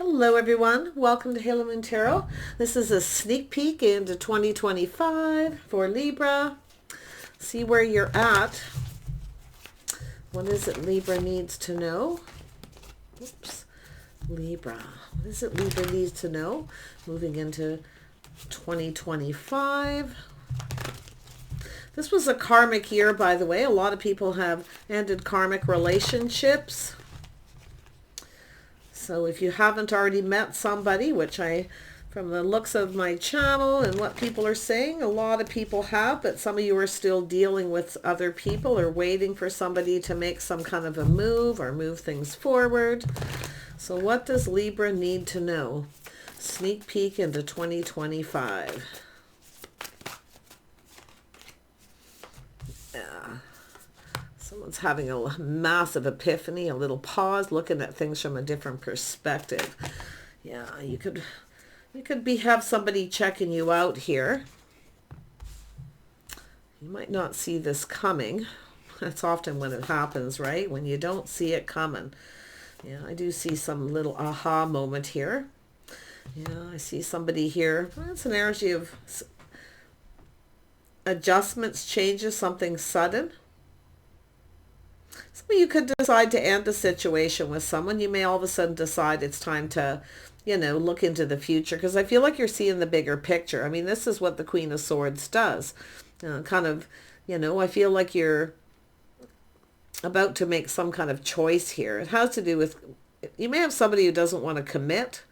Hello everyone, welcome to Halo Moon Tarot. This is a sneak peek into 2025 for Libra. See where you're at. What is it Libra needs to know? Oops. Libra. What is it Libra needs to know? Moving into 2025. This was a karmic year, by the way. A lot of people have ended karmic relationships. So if you haven't already met somebody, which from the looks of my channel and what people are saying, a lot of people have, but some of you are still dealing with other people or waiting for somebody to make some kind of a move or move things forward. So what does Libra need to know? Sneak peek into 2025. Yeah. Someone's having a massive epiphany, a little pause, looking at things from a different perspective. Yeah, you could have somebody checking you out here. You might not see this coming. That's often when it happens, right? When you don't see it coming. Yeah, I do see some little aha moment here. Yeah, I see somebody here. It's an energy of adjustments, changes, something sudden. Some of you could decide to end a situation with someone. You may all of a sudden decide it's time to, look into the future, because I feel like you're seeing the bigger picture. I mean, this is what the Queen of Swords does. I feel like you're about to make some kind of choice here. It has to do with, you may have somebody who doesn't want to commit.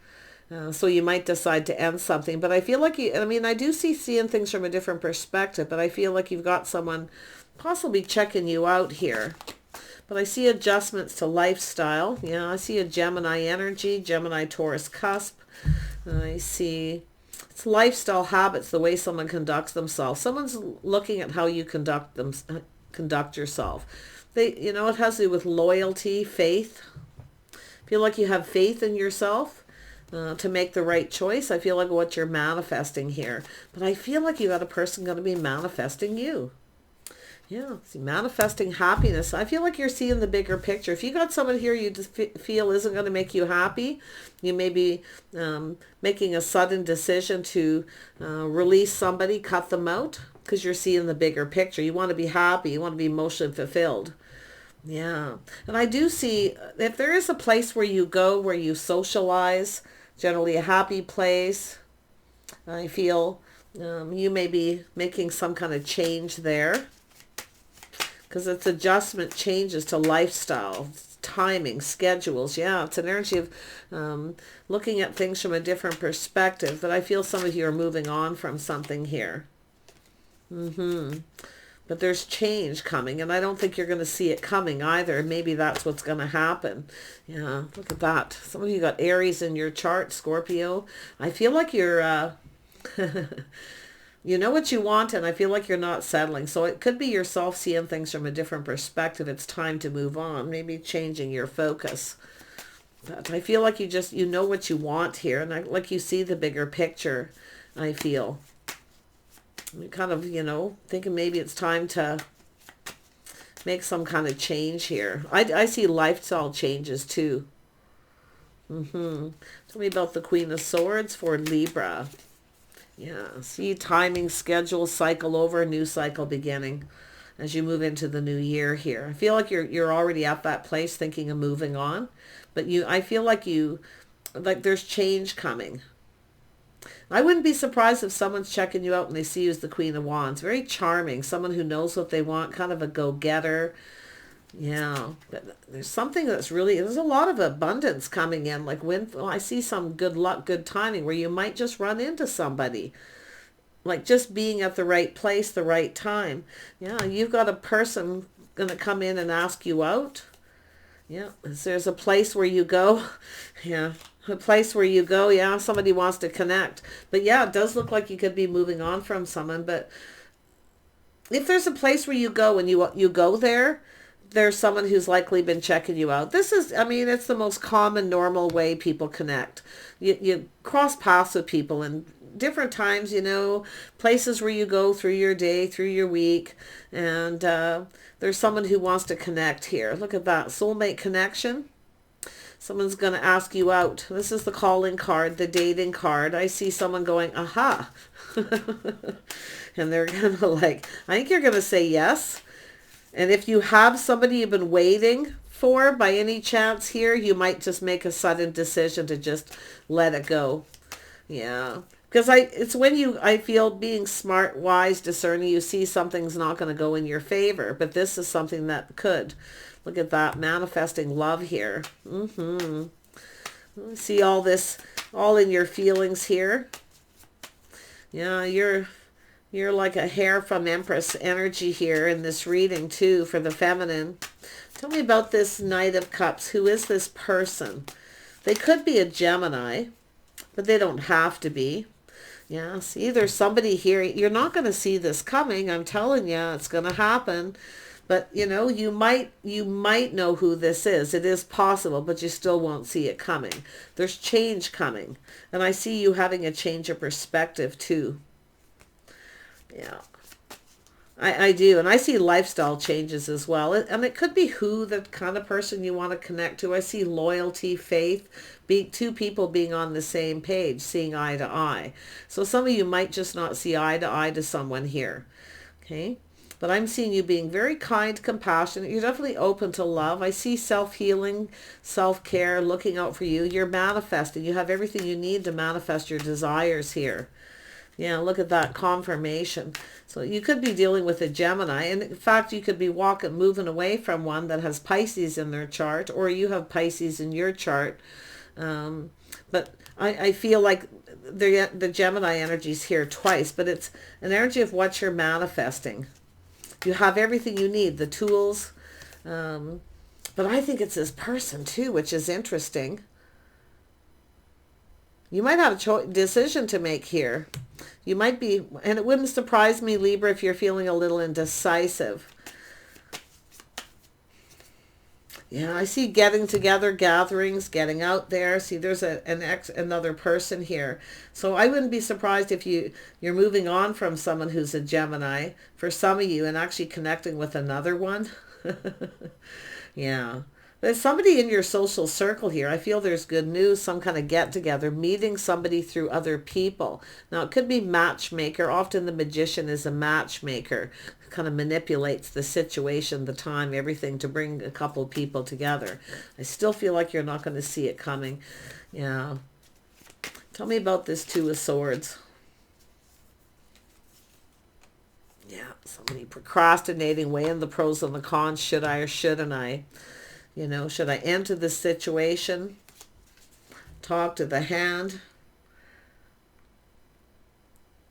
So you might decide to end something, but I feel like I do seeing things from a different perspective, but I feel like you've got someone possibly checking you out here. But I see adjustments to lifestyle. Yeah, I see a Gemini energy, Gemini Taurus cusp. I see it's lifestyle habits, the way someone conducts themselves. Someone's looking at how you conduct yourself. It has to do with loyalty, faith. Feel like you have faith in yourself to make the right choice. I feel like what you're manifesting here. But I feel like you got a person going to be manifesting you. Yeah, see, manifesting happiness. I feel like you're seeing the bigger picture. If you got someone here you just feel isn't going to make you happy, you may be making a sudden decision to release somebody, cut them out, because you're seeing the bigger picture. You want to be happy. You want to be emotionally fulfilled. Yeah. And I do see, if there is a place where you go, where you socialize, generally a happy place, I feel you may be making some kind of change there. Because it's adjustment, changes to lifestyle, timing, schedules. Yeah, it's an energy of looking at things from a different perspective. But I feel some of you are moving on from something here. But there's change coming, and I don't think you're going to see it coming either. Maybe that's what's going to happen. Yeah, look at that. Some of you got Aries in your chart, Scorpio. I feel like you're... You know what you want, and I feel like you're not settling. So it could be yourself seeing things from a different perspective. It's time to move on, maybe changing your focus. But I feel like you know what you want here, and like you see the bigger picture, I feel. You kind of, thinking maybe it's time to make some kind of change here. I see lifestyle changes too. Tell me about the Queen of Swords for Libra. Yeah, see, timing, schedule, cycle over, new cycle beginning as you move into the new year here. I feel like you're already at that place thinking of moving on, but I feel like there's change coming. I wouldn't be surprised if someone's checking you out and they see you as the Queen of Wands. Very charming, someone who knows what they want, kind of a go-getter. Yeah, but there's something there's a lot of abundance coming in. Like I see some good luck, good timing where you might just run into somebody. Like just being at the right place, the right time. Yeah, you've got a person going to come in and ask you out. Yeah, there's a place where you go. Yeah, a place where you go. Yeah, somebody wants to connect. But yeah, it does look like you could be moving on from someone. But if there's a place where you go and you go there, there's someone who's likely been checking you out. This is, it's the most common, normal way people connect. You cross paths with people in different times, places where you go through your day, through your week, and there's someone who wants to connect here. Look at that, soulmate connection. Someone's going to ask you out. This is the calling card, the dating card. I see someone going, aha. And they're going to like, I think you're going to say yes. And if you have somebody you've been waiting for by any chance here, you might just make a sudden decision to just let it go. Yeah. Because it's when I feel being smart, wise, discerning, you see something's not going to go in your favor. But this is something that could. Look at that, manifesting love here. See all this, all in your feelings here. Yeah, you're like a hair from Empress energy here in this reading too for the feminine. Tell me about this Knight of Cups. Who is this person? They could be a Gemini, but they don't have to be. Yeah, see, there's somebody here. You're not going to see this coming. I'm telling you, it's going to happen. But, you know, you might know who this is. It is possible, but you still won't see it coming. There's change coming. And I see you having a change of perspective too. Yeah. I do. And I see lifestyle changes as well. And it could be who, the kind of person you want to connect to. I see loyalty, faith, two people being on the same page, seeing eye to eye. So some of you might just not see eye to eye to someone here. Okay. But I'm seeing you being very kind, compassionate. You're definitely open to love. I see self-healing, self-care, looking out for you. You're manifesting. You have everything you need to manifest your desires here. Yeah, look at that confirmation. So you could be dealing with a Gemini. And in fact, you could be moving away from one that has Pisces in their chart, or you have Pisces in your chart. But I feel like the Gemini energy is here twice, but it's an energy of what you're manifesting. You have everything you need, the tools. But I think it's this person too, which is interesting. You might have a decision to make here. You might be, and it wouldn't surprise me, Libra, if you're feeling a little indecisive. Yeah, I see getting together, gatherings, getting out there. See, there's another person here. So I wouldn't be surprised if you're moving on from someone who's a Gemini, for some of you, and actually connecting with another one. Yeah. There's somebody in your social circle here. I feel there's good news, some kind of get together, meeting somebody through other people. Now, it could be matchmaker. Often the magician is a matchmaker, kind of manipulates the situation, the time, everything to bring a couple of people together. I still feel like you're not going to see it coming. Yeah. Tell me about this Two of Swords. Yeah, somebody procrastinating, weighing the pros and the cons. Should I or shouldn't I? You know, should I enter this situation? Talk to the hand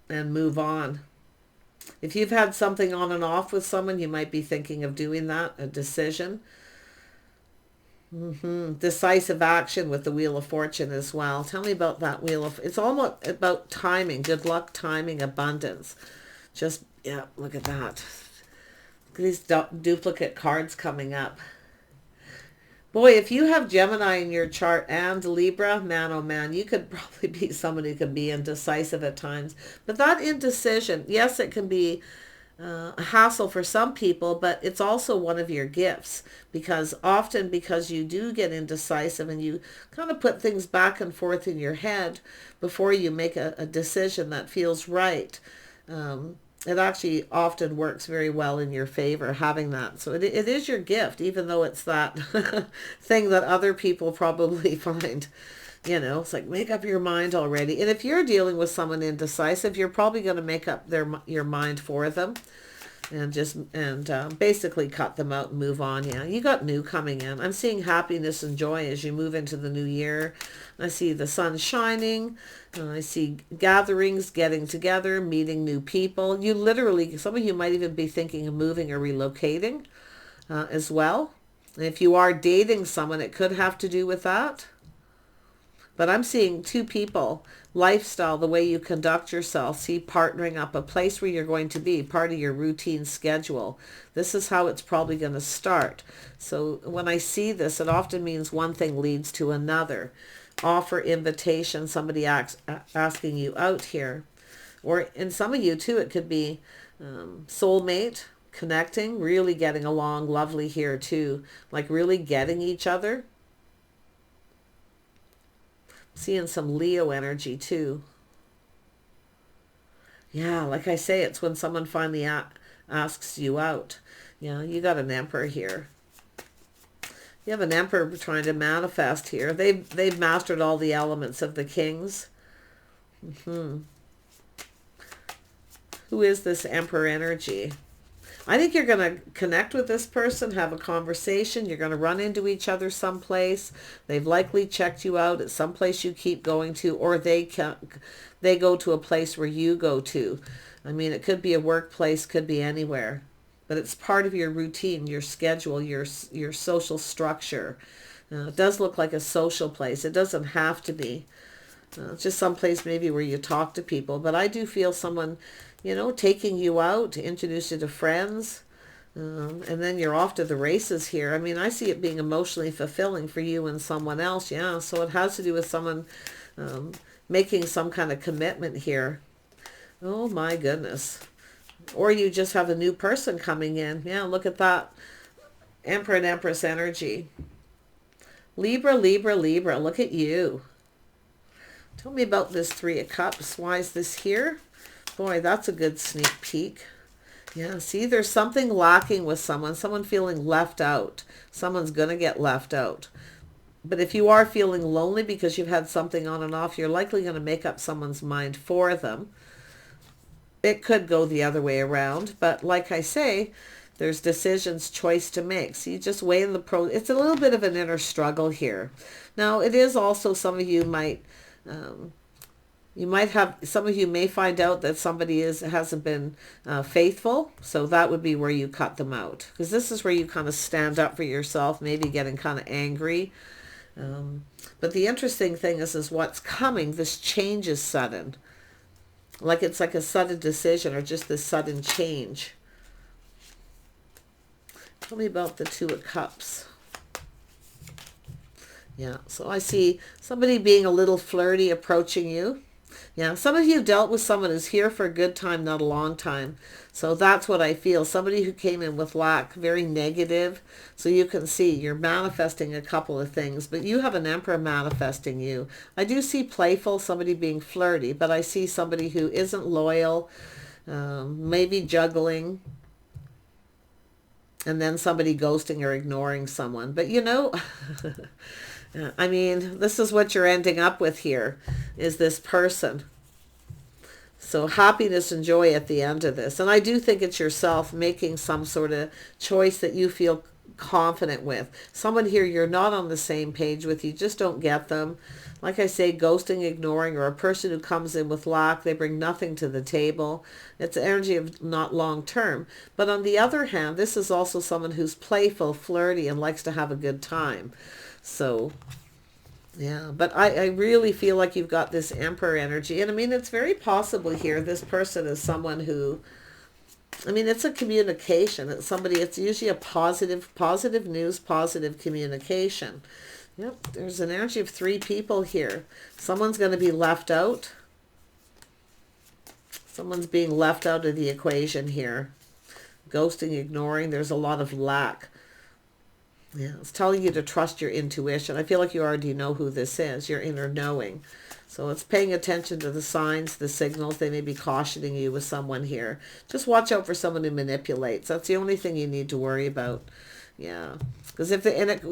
and move on. If you've had something on and off with someone, you might be thinking of doing that, a decision. Decisive action with the Wheel of Fortune as well. Tell me about that Wheel of... It's almost about timing, good luck, timing, abundance. Just, yeah, look at that. Look at these duplicate cards coming up. Boy, if you have Gemini in your chart and Libra, man, oh man, you could probably be someone who can be indecisive at times. But that indecision, yes, it can be a hassle for some people, but it's also one of your gifts. Because you do get indecisive and you kind of put things back and forth in your head before you make a decision that feels right. It actually often works very well in your favor, having that. So it is your gift, even though it's that thing that other people probably find, you know, it's like, make up your mind already. And if you're dealing with someone indecisive, you're probably going to make up your mind for them and basically cut them out and move on. Yeah, you got new coming in. I'm seeing happiness and joy as you move into the new year. I see the sun shining. I see gatherings, getting together, meeting new people. You literally, some of you might even be thinking of moving or relocating as well. And if you are dating someone, it could have to do with that. But I'm seeing two people, lifestyle, the way you conduct yourself, see partnering up, a place where you're going to be, part of your routine schedule. This is how it's probably going to start. So when I see this, it often means one thing leads to another. Offer, invitation, somebody asking you out here. Or in some of you too, it could be soulmate, connecting, really getting along, lovely here too. Like really getting each other. Seeing some Leo energy too. Yeah, like I say, it's when someone finally asks you out. Yeah, you got an Emperor here. You have an Emperor trying to manifest here. They've mastered all the elements of the Kings. Who is this Emperor energy? I think you're going to connect with this person, have a conversation. You're going to run into each other someplace. They've likely checked you out at some place you keep going to, or they go to a place where you go to. I mean, it could be a workplace, could be anywhere. But it's part of your routine, your schedule, your social structure. It does look like a social place. It doesn't have to be. Just someplace maybe where you talk to people. But I do feel someone, taking you out to introduce you to friends. And then you're off to the races here. I mean, I see it being emotionally fulfilling for you and someone else. Yeah, so it has to do with someone making some kind of commitment here. Oh my goodness. Or you just have a new person coming in. Yeah, look at that. Emperor and Empress energy. Libra, Libra, Libra. Look at you. Tell me about this Three of Cups. Why is this here? Boy, that's a good sneak peek. Yeah, see, there's something lacking with someone feeling left out. Someone's going to get left out. But if you are feeling lonely because you've had something on and off, you're likely going to make up someone's mind for them. It could go the other way around, but like I say, there's decisions, choice to make. So you just weigh in the pros. It's a little bit of an inner struggle here. Now, it is also, some of you might may find out that somebody hasn't been faithful. So that would be where you cut them out, because this is where you kind of stand up for yourself, maybe getting kind of angry. But the interesting thing is what's coming. This change is sudden. Like it's like a sudden decision or just this sudden change. Tell me about the Two of Cups. Yeah, so I see somebody being a little flirty approaching you. Yeah, some of you dealt with someone who's here for a good time, not a long time. So that's what I feel. Somebody who came in with lack, very negative. So you can see you're manifesting a couple of things, but you have an Emperor manifesting you. I do see playful, somebody being flirty, but I see somebody who isn't loyal, maybe juggling, and then somebody ghosting or ignoring someone. But I mean, this is what you're ending up with here, is this person. So happiness and joy at the end of this. And I do think it's yourself making some sort of choice that you feel confident with. Someone here you're not on the same page with, you just don't get them. Like I say, ghosting, ignoring, or a person who comes in with lack, they bring nothing to the table. It's energy of not long term. But on the other hand, this is also someone who's playful, flirty, and likes to have a good time. So, yeah, but I really feel like you've got this Emperor energy. And I mean, it's very possible here this person is someone who, I mean, it's a communication. It's somebody, it's usually a positive news, positive communication. Yep, there's an energy of three people here. Someone's going to be left out. Someone's being left out of the equation here. Ghosting, ignoring, there's a lot of lack. Yeah, it's telling you to trust your intuition. I feel like you already know who this is, your inner knowing. So it's paying attention to the signs, the signals. They may be cautioning you with someone here. Just watch out for someone who manipulates. That's the only thing you need to worry about. Yeah, because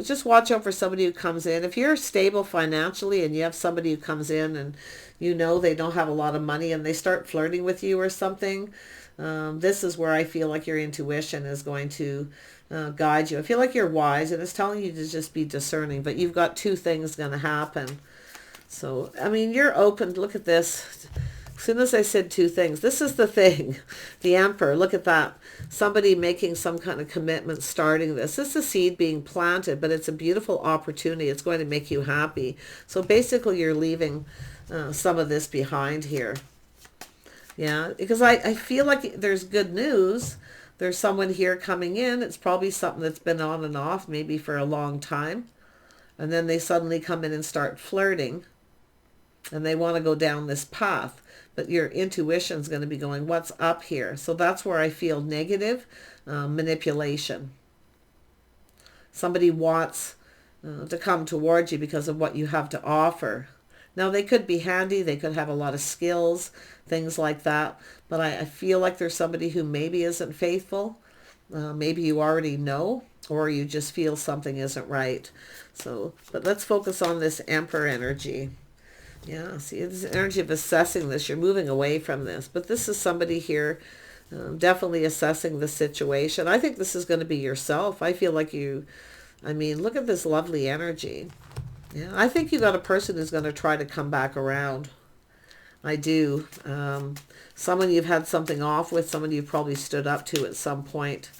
just watch out for somebody who comes in. If you're stable financially and you have somebody who comes in and they don't have a lot of money and they start flirting with you or something, this is where I feel like your intuition is going to guide you. I feel like you're wise and it's telling you to just be discerning, but you've got two things going to happen. So, I mean, you're open. Look at this. As soon as I said two things, this is the thing. The Emperor, look at that. Somebody making some kind of commitment, starting this. This is a seed being planted, but it's a beautiful opportunity. It's going to make you happy. So basically you're leaving some of this behind here. Yeah, because I feel like there's good news. There's someone here coming in. It's probably something that's been on and off, maybe for a long time. And then they suddenly come in and start flirting. And they want to go down this path. But your intuition's going to be going, what's up here? So that's where I feel negative manipulation. Somebody wants to come towards you because of what you have to offer. Now, they could be handy. They could have a lot of skills, things like that. But I feel like there's somebody who maybe isn't faithful. Maybe you already know, or you just feel something isn't right. So, but let's focus on this Emperor energy. Yeah, see, this energy of assessing this. You're moving away from this. But this is somebody here definitely assessing the situation. I think this is going to be yourself. I feel like I mean, look at this lovely energy. Yeah, I think you got a person who's going to try to come back around. I do. Someone you've had something off with, someone you've probably stood up to at some point.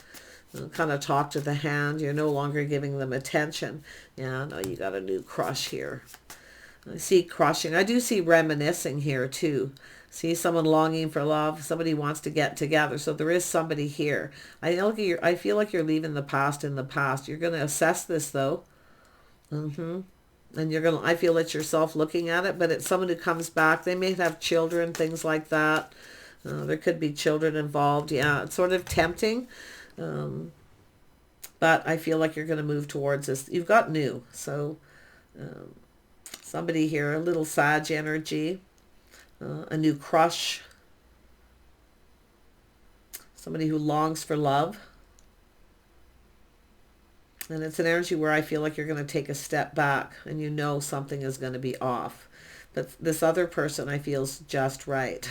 Kind of talk to the hand. You're no longer giving them attention. Yeah, no, you got a new crush here. I see crushing. I do see reminiscing here too. See someone longing for love. Somebody wants to get together. So there is somebody here. I feel like you're leaving the past in the past. You're going to assess this though. And I feel it's yourself looking at it, but it's someone who comes back. They may have children, things like that. There could be children involved. Yeah, it's sort of tempting. But I feel like you're going to move towards this. You've got new. So somebody here, a little Sag energy, a new crush. Somebody who longs for love. And it's an energy where I feel like you're going to take a step back and you know something is going to be off. But this other person I feel is just right.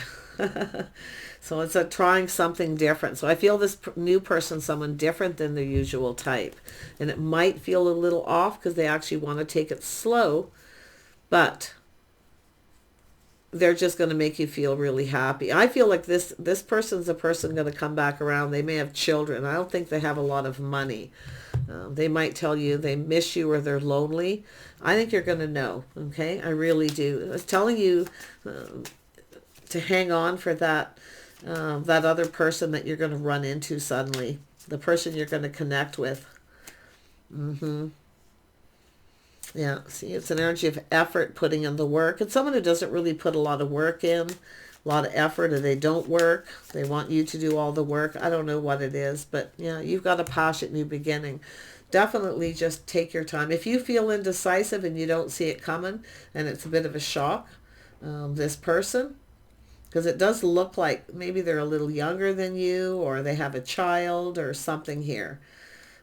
So it's trying something different. So I feel this new person, someone different than their usual type. And it might feel a little off because they actually want to take it slow. But they're just going to make you feel really happy. I feel like this person's a person going to come back around. They may have children. I don't think they have a lot of money. They might tell you they miss you or they're lonely. I think you're going to know. Okay, I really do. I was telling you to hang on for that other person that you're going to run into suddenly. The person you're going to connect with. Yeah, see, it's an energy of effort, putting in the work. It's someone who doesn't really put a lot of work in, a lot of effort, and they don't work. They want you to do all the work. I don't know what it is, but yeah, you've got a passionate new beginning. Definitely just take your time. If you feel indecisive and you don't see it coming, and it's a bit of a shock, this person, because it does look like maybe they're a little younger than you, or they have a child or something here.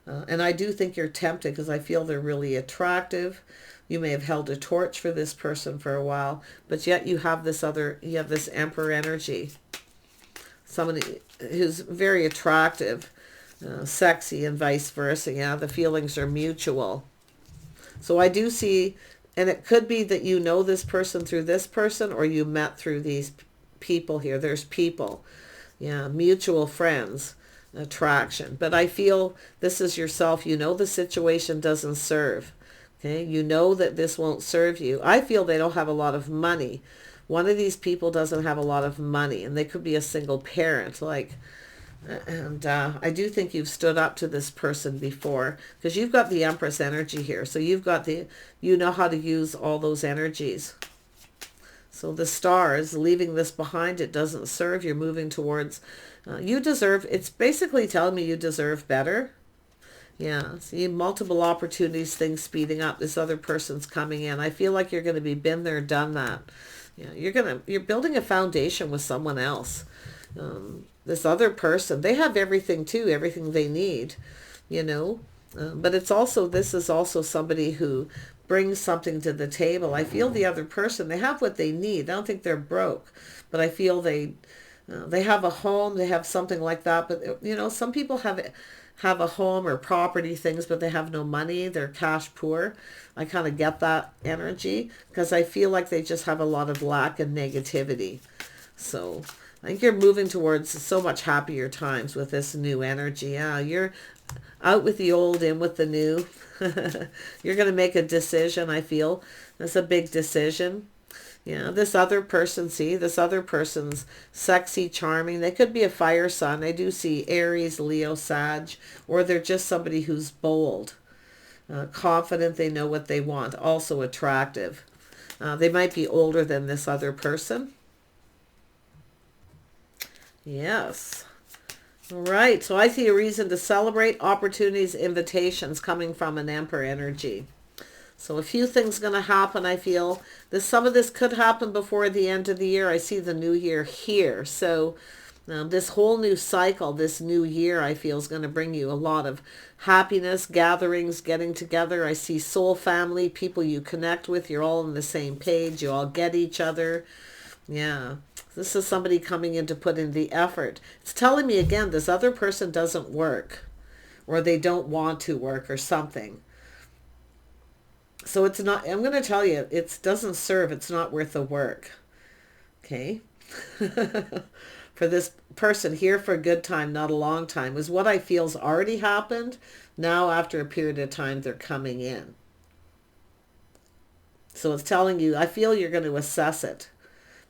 And I do think you're tempted because I feel they're really attractive. You may have held a torch for this person for a while, but yet you have this Emperor energy. Somebody who's very attractive, sexy, and vice versa. Yeah, the feelings are mutual. So I do see, and it could be that you know this person through this person, or you met through these people here. There's people. Yeah, mutual friends. Attraction. But I feel this is yourself. You know the situation doesn't serve. Okay, you know that this won't serve you. I feel they don't have a lot of money. One of these people doesn't have a lot of money, and they could be a single parent. And I do think you've stood up to this person before, because you've got the Empress energy here. So you know how to use all those energies. So the stars, leaving this behind, it doesn't serve. You're moving towards, you deserve, it's basically telling me you deserve better. Yeah, see, multiple opportunities, things speeding up. This other person's coming in. I feel like you're going to be been there, done that. Yeah, you're building a foundation with someone else. This other person, they have everything too, everything they need, but this is also somebody who brings something to the table. I feel the other person, they have what they need. I don't think they're broke, but I feel they have a home, they have something like that. But some people have a home or property things, but they have no money. They're cash poor. I kind of get that energy because I feel like they just have a lot of lack and negativity. So I think you're moving towards so much happier times with this new energy. Yeah, you're out with the old, in with the new. You're going to make a decision, I feel. That's a big decision. Yeah, this other person's sexy, charming. They could be a fire sign. I do see Aries, Leo, Sag, or they're just somebody who's bold, confident, they know what they want, also attractive. They might be older than this other person. Yes. All right, so I see a reason to celebrate, opportunities, invitations coming from an Emperor energy. So a few things going to happen, I feel. Some of this could happen before the end of the year. I see the new year here. So this whole new cycle, this new year, I feel is going to bring you a lot of happiness, gatherings, getting together. I see soul family, people you connect with. You're all on the same page. You all get each other. Yeah. This is somebody coming in to put in the effort. It's telling me again, this other person doesn't work, or they don't want to work or something. So it's not, I'm going to tell you, it doesn't serve. It's not worth the work. Okay. For this person here for a good time, not a long time, is what I feel's already happened. Now, after a period of time, they're coming in. So it's telling you, I feel you're going to assess it.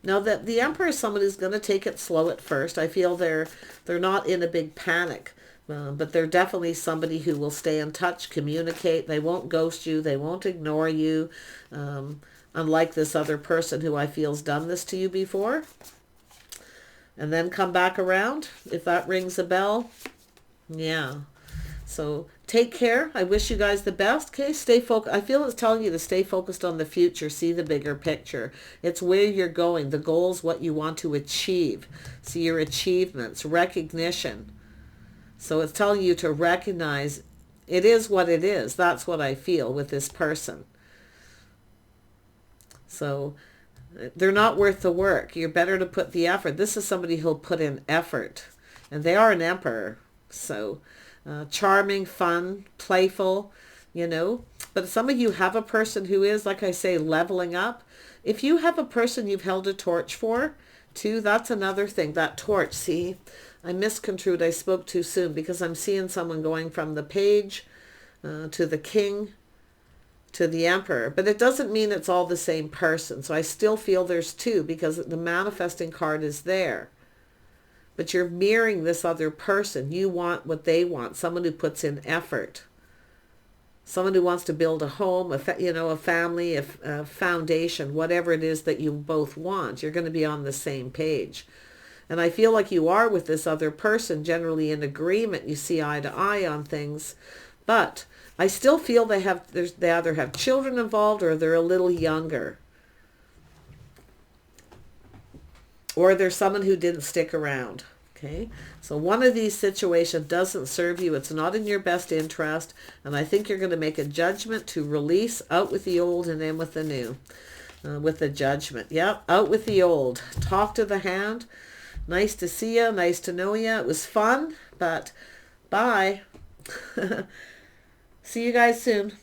Now, that the Emperor is somebody who's going to take it slow at first. I feel they're not in a big panic. But they're definitely somebody who will stay in touch, communicate. They won't ghost you. They won't ignore you. Unlike this other person who I feel's done this to you before. And then come back around, if that rings a bell. Yeah. So take care. I wish you guys the best. Okay, stay focused. I feel it's telling you to stay focused on the future. See the bigger picture. It's where you're going. The goals, what you want to achieve. See your achievements, recognition. So it's telling you to recognize it is what it is. That's what I feel with this person. So they're not worth the work. You're better to put the effort. This is somebody who'll put in effort. And they are an emperor. So charming, fun, playful, you know. But some of you have a person who is, like I say, leveling up. If you have a person you've held a torch for, too, that's another thing. That torch, see, I misconstrued. I spoke too soon because I'm seeing someone going from the page to the king to the emperor. But it doesn't mean it's all the same person. So I still feel there's two because the manifesting card is there. But you're mirroring this other person. You want what they want. Someone who puts in effort. Someone who wants to build a home, a family, a foundation, whatever it is that you both want. You're going to be on the same page. And I feel like you are with this other person, generally in agreement. You see eye to eye on things. But I still feel they either have children involved or they're a little younger. Or there's someone who didn't stick around. Okay? So one of these situations doesn't serve you. It's not in your best interest. And I think you're going to make a judgment to release, out with the old and in with the new. With the judgment. Yep, out with the old. Talk to the hand. Nice to see you. Nice to know you. It was fun, but bye. See you guys soon.